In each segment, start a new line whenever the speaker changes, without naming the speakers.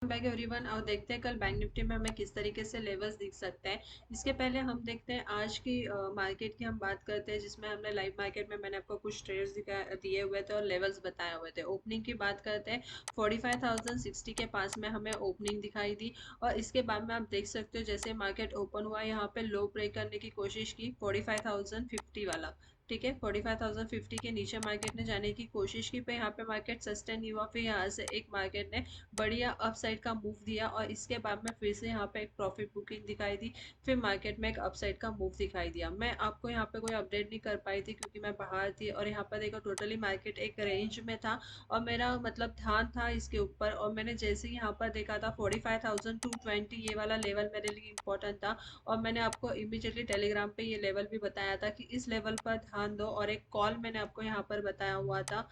Back everyone. और देखते हैं कल बैंक निफ्टी में हमें किस तरीके से लेवल्स दिख सकते हैं। इसके पहले हम देखते हैं आज की मार्केट की हम बात करते हैं, जिसमें हमने लाइव मार्केट में मैंने आपको कुछ ट्रेड्स दिए हुए थे और लेवल्स बताए हुए थे। ओपनिंग की बात करते हैं, 45,060 के पास में हमें ओपनिंग दिखाई दी। और इसके बाद में आप देख सकते हो जैसे मार्केट ओपन हुआ, यहाँ पे लो ब्रेक करने की कोशिश की 45,050 वाला। ठीक है, 45,050 के नीचे मार्केट ने जाने की कोशिश की, पर यहाँ पे मार्केट सस्टेन नहीं हुआ। फिर यहाँ से एक मार्केट ने बढ़िया अपसाइड का मूव दिया और इसके बाद में फिर से यहाँ पे एक प्रॉफिट बुकिंग दिखाई दी। फिर मार्केट में एक अपसाइड का मूव दिखाई दिया। मैं आपको यहाँ पे कोई अपडेट नहीं कर पाई थी क्योंकि मैं बाहर थी। और यहाँ पर देखो टोटली मार्केट एक रेंज में था और मेरा मतलब ध्यान था इसके ऊपर। और मैंने जैसे ही यहाँ पर देखा था 45,220 ये वाला लेवल मेरे लिए इंपॉर्टेंट था। और मैंने आपको इमीडिएटली टेलीग्राम पे ये लेवल भी बताया था कि इस लेवल पर ध्यान दो। और एक कॉल मैंने आपको यहाँ पर बताया हुआ था।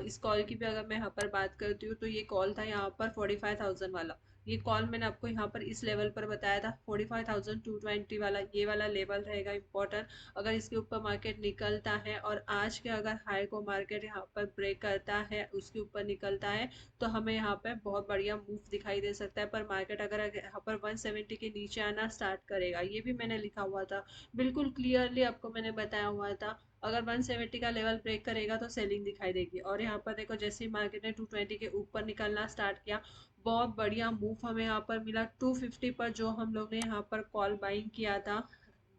इस कॉल की भी अगर मैं यहाँ पर बात करती हूँ तो ये कॉल था यहाँ पर 45,000 वाला। ये कॉल मैंने आपको यहाँ पर इस लेवल पर बताया था 45,220 वाला। ये वाला लेवल रहेगा इंपॉर्टेंट। अगर इसके ऊपर मार्केट निकलता है और आज के अगर हाई को मार्केट यहाँ पर ब्रेक करता है, उसके ऊपर निकलता है, तो हमें यहाँ पे बहुत बढ़िया मूव दिखाई दे सकता है। पर मार्केट अगर यहाँ पर 170 के नीचे आना स्टार्ट करेगा, ये भी मैंने लिखा हुआ था, बिल्कुल क्लियरली आपको मैंने बताया हुआ था। अगर 170 का लेवल ब्रेक करेगा तो सेलिंग दिखाई देगी। और यहाँ पर देखो जैसे ही मार्केट ने 220 के ऊपर निकलना स्टार्ट किया, बहुत बढ़िया मूव हमें यहाँ पर मिला 250 पर, जो हम लोग ने यहाँ पर कॉल बाइंग किया था।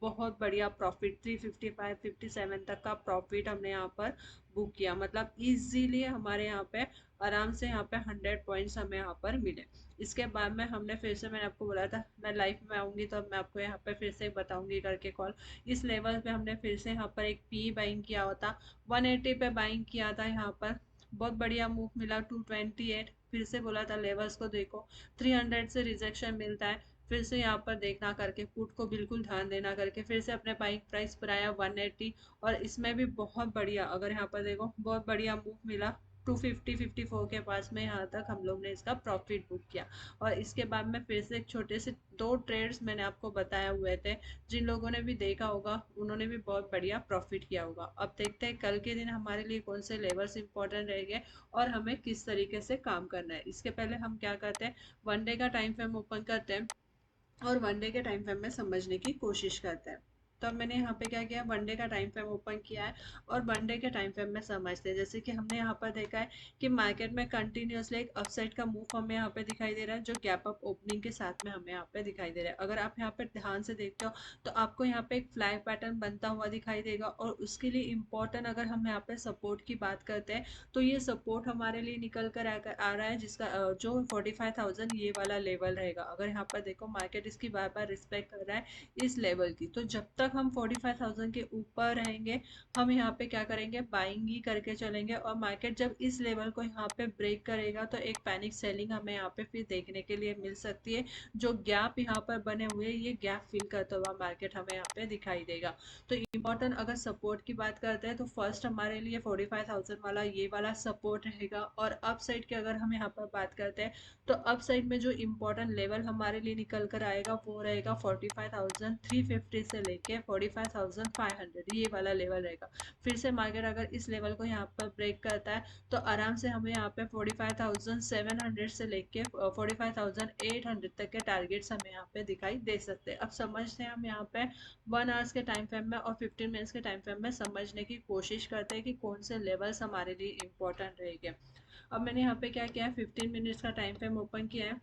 बहुत बढ़िया प्रॉफिट 355 57 तक का प्रॉफिट हमने यहाँ पर बुक किया। मतलब इजीली हमारे यहाँ पे आराम से यहाँ पे 100 पॉइंट्स हमें यहाँ पर मिले। इसके बाद में हमने फिर से, मैंने आपको बोला था मैं लाइफ में आऊंगी तो मैं आपको यहाँ पे फिर से बताऊंगी करके कॉल। इस लेवल पे हमने फिर से यहाँ पर एक पी बाइंग किया होता, 180 पे बाइंग किया था यहाँ पर। बहुत बढ़िया मूव मिला 228। फिर से बोला था लेवल्स को देखो, 300 से रिजेक्शन मिलता है। फिर से यहाँ पर देखना करके, पुट को बिल्कुल ध्यान देना करके फिर से अपने बाइंग प्राइस पर आया 180। और इसमें भी बहुत बढ़िया, अगर यहाँ पर देखो बहुत बढ़िया मूव मिला 250 54 के पास में, यहाँ तक हम लोग ने इसका प्रॉफिट बुक किया। और इसके बाद में फिर से एक छोटे से दो ट्रेड्स मैंने आपको बताए हुए थे, जिन लोगों ने भी देखा होगा उन्होंने भी बहुत बढ़िया प्रॉफिट किया होगा। अब देखते हैं कल के दिन हमारे लिए कौन से लेवल्स इंपॉर्टेंट रहेंगे और हमें किस तरीके से काम करना है। इसके पहले हम क्या करते हैं, वन डे का टाइम फ्रेम ओपन करते हैं और वन डे के टाइम फ्रेम में समझने की कोशिश करते हैं। तो अब मैंने यहाँ पे क्या किया, वन डे का टाइम फ्रेम ओपन किया है और वन डे के टाइम फ्रेम में समझते हैं। जैसे कि हमने यहाँ पर देखा है कि मार्केट में कंटिन्यूअसली एक अपसाइड का मूव हमें यहाँ पे दिखाई दे रहा है, जो गैप अप ओपनिंग के साथ में हमें यहाँ पे दिखाई दे रहा है। अगर आप यहाँ पे ध्यान से देखते हो तो आपको यहाँ पे एक फ्लैग पैटर्न बनता हुआ दिखाई देगा। और उसके लिए इम्पोर्टेंट अगर हम यहाँ पे सपोर्ट की बात करते हैं, तो ये सपोर्ट हमारे लिए निकल कर आ रहा है, जिसका जो 45,000 ये वाला लेवल रहेगा। अगर यहाँ पर देखो मार्केट इसकी बार बार रिस्पेक्ट कर रहा है इस लेवल की, तो जब तक हम 45,000 के ऊपर रहेंगे हम यहाँ पे क्या करेंगे, बाइंग ही करके चलेंगे। और मार्केट जब इस लेवल को यहाँ पे ब्रेक करेगा तो एक पैनिक सेलिंग हमें यहाँ पे फिर देखने के लिए मिल सकती है। जो गैप यहाँ पर बने हुए ये गैप फिल करता हुआ मार्केट हमें यहाँ पे दिखाई देगा। तो इम्पोर्टेंट अगर सपोर्ट की बात करते हैं तो फर्स्ट हमारे लिए 45,000 वाला ये वाला सपोर्ट रहेगा। और अप साइड की अगर हम यहाँ पर बात करते हैं तो अप साइड में जो इम्पोर्टेंट लेवल हमारे लिए निकल कर आएगा वो रहेगा 45,350 से लेके 45,500, ये वाला लेवल रहेगा। फिर से मार्केट अगर इस लेवल को यहाँ पर ब्रेक करता है तो आराम से हमें यहाँ पे 45,700 से लेके 45,800 तक के टारगेट्स हमें यहाँ पे दिखाई दे सकते हैं। अब समझते हैं हम यहाँ पे 1 आवर्स के टाइम फ्रेम में और 15 मिनट्स के टाइम फ्रेम में समझने की कोशिश करते हैं कि कौन से लेवल्स हमारे लिए इंपॉर्टेंट रहेंगे। अब मैंने यहाँ पे क्या किया है, 15 मिनट्स का टाइम फ्रेम ओपन किया है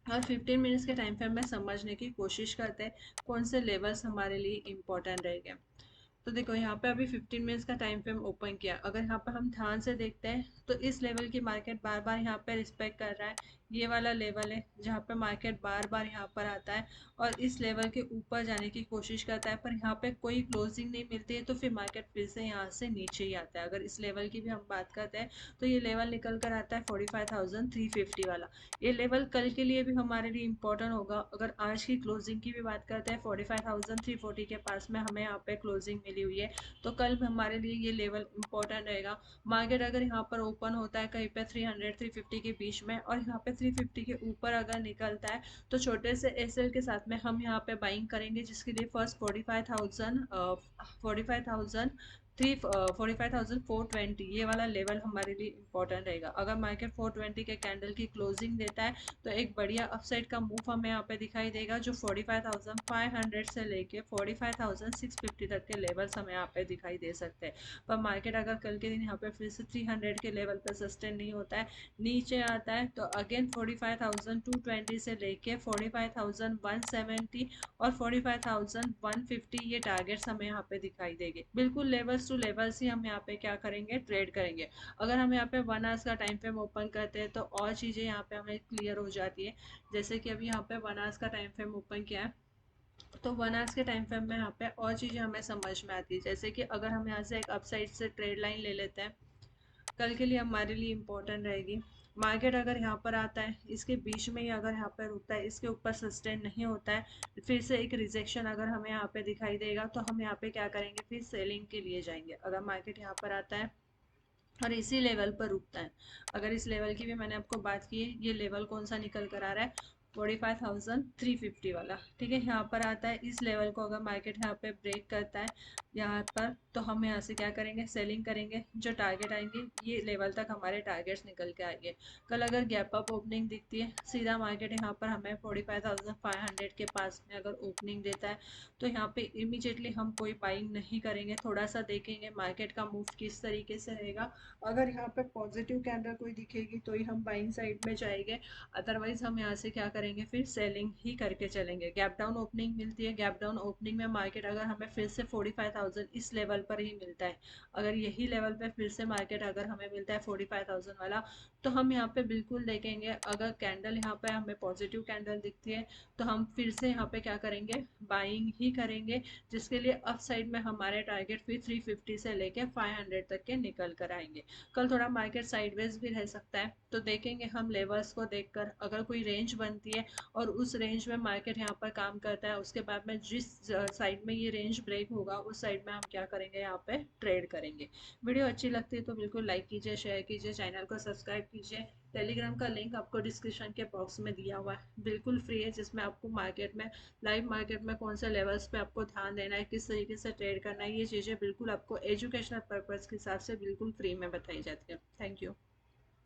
और 15 मिनट्स के टाइम फ्रेम में समझने की कोशिश करते हैं कौन से लेवल्स हमारे लिए इंपॉर्टेंट रहेंगे। तो देखो यहाँ पे अभी 15 मिनट्स का टाइम फ्रेम ओपन किया, अगर यहाँ पर हम ध्यान से देखते हैं तो इस लेवल की मार्केट बार बार यहाँ पे रिस्पेक्ट कर रहा है। ये वाला लेवल है जहाँ पे मार्केट बार बार यहाँ पर आता है और इस लेवल के ऊपर जाने की कोशिश करता है, पर यहाँ पे कोई क्लोजिंग नहीं मिलती है तो फिर मार्केट फिर से यहाँ से नीचे ही आता है। अगर इस लेवल की भी हम बात करते हैं तो ये लेवल निकल कर आता है 45,350 वाला। ये लेवल कल के लिए भी हमारे लिए इम्पोर्टेंट होगा। अगर आज की क्लोजिंग की भी बात करते हैं 45,340 के पास में हमें यहाँ पे क्लोजिंग मिली हुई है, तो कल भी हमारे लिए ये लेवल इम्पोर्टेंट रहेगा। मार्केट अगर यहाँ पर ओपन होता है कहीं पे 300 350 के बीच में और यहाँ पे 350 के ऊपर अगर निकलता है तो छोटे से एसएल के साथ में हम यहाँ पे बाइंग करेंगे, जिसके लिए फर्स्ट 45,000 45,420 ये वाला लेवल हमारे लिए इंपॉर्टेंट रहेगा। अगर मार्केट 420 के कैंडल की क्लोजिंग देता है तो एक बढ़िया अपसाइड का मूव हमें यहाँ पे दिखाई देगा, जो 45,500 से लेके 45,650 तक के लेवल्स हमें यहाँ पे दिखाई दे सकते हैं। पर मार्केट अगर कल के दिन यहाँ पे फिर से 300 के लेवल पर सस्टेन नहीं होता है, नीचे आता है, तो अगेन 45,220 से लेके 45,170 और 45,150 ये टारगेट्स हमें यहाँ पे दिखाई देंगे। बिल्कुल लेवल्स टू लेवल्स ही हम यहाँ पे क्या करेंगे, ट्रेड करेंगे। अगर हम यहाँ पे 1 आवर्स का टाइम फ्रेम ओपन करते हैं तो और चीज़ें यहाँ पे हमें क्लियर हो जाती है। जैसे कि अभी यहाँ पे 1 आवर्स का टाइम फ्रेम ओपन किया है, तो 1 आवर्स के टाइम फ्रेम में यहाँ पे और चीज़ें हमें समझ में आती है। जैसे कि अगर हम यहाँ से एक अपसाइड से ट्रेड लाइन ले लेते हैं, कल के लिए हमारे लिए इम्पोर्टेंट रहेगी। मार्केट अगर यहाँ पर आता है, इसके बीच में ही अगर यहाँ पर रुकता है, इसके ऊपर सस्टेन नहीं होता है, फिर से एक रिजेक्शन अगर हमें यहाँ पे दिखाई देगा, तो हम यहाँ पे क्या करेंगे, फिर सेलिंग के लिए जाएंगे। अगर मार्केट यहाँ पर आता है और इसी लेवल पर रुकता है, अगर इस लेवल की भी मैंने आपको बात की है, ये लेवल कौन सा निकल कर आ रहा है, 45,350 वाला, ठीक है, यहाँ पर आता है। इस लेवल को अगर मार्केट यहाँ पे ब्रेक करता है यहाँ पर, तो हम यहाँ से क्या करेंगे, सेलिंग करेंगे। जो टारगेट आएंगे ये लेवल तक हमारे टारगेट्स निकल के आएंगे। कल अगर गैप अप ओपनिंग दिखती है, सीधा मार्केट यहाँ पर हमें 45,500 के पास में अगर ओपनिंग देता है, तो यहाँ पे इमीडिएटली हम कोई बाइंग नहीं करेंगे, थोड़ा सा देखेंगे मार्केट का मूव किस तरीके से रहेगा। अगर यहाँ पे पॉजिटिव कैंडल कोई दिखेगी तो ही हम बाइंग साइड में जाएंगे, अदरवाइज हम यहाँ से क्या करेंगे, फिर सेलिंग ही करके चलेंगे। गैप डाउन ओपनिंग मिलती है, गैप डाउन ओपनिंग में मार्केट अगर हमें फिर से 45,000 इस लेवल पर ही मिलता है, अगर यही लेवल पे फिर से मार्केट अगर हमें मिलता है 45,000 वाला, तो हम यहाँ पे बिल्कुल देखेंगे। अगर कैंडल यहाँ पे हमें पॉजिटिव कैंडल दिखती है, तो हम फिर से यहाँ पे क्या करेंगे, बाइंग ही करेंगे, जिसके लिए अप साइड में हमारे टारगेट फिर 350 से लेके 500 तक के निकल कर आएंगे। कल थोड़ा मार्केट साइडवेज भी रह सकता है, तो देखेंगे हम लेवल्स को देखकर, अगर कोई रेंज बनती है और उस रेंज में मार्केट यहाँ पर काम करता है, उसके बाद में जिस साइड में ये रेंज ब्रेक होगा उस साइड में हम क्या करेंगे, यहाँ पे ट्रेड करेंगे। वीडियो अच्छी लगती है तो बिल्कुल लाइक कीजिए, शेयर कीजिए, चैनल को सब्सक्राइब कीजिए। टेलीग्राम का लिंक आपको डिस्क्रिप्शन के बॉक्स में दिया हुआ है, बिल्कुल फ्री है, जिसमें आपको मार्केट में, लाइव मार्केट में कौन से लेवल्स पे आपको ध्यान देना है, किस तरीके से ट्रेड करना है, ये चीज़ें बिल्कुल आपको एजुकेशनल पर्पज़ के हिसाब से बिल्कुल फ्री में बताई जाती है। Thank you.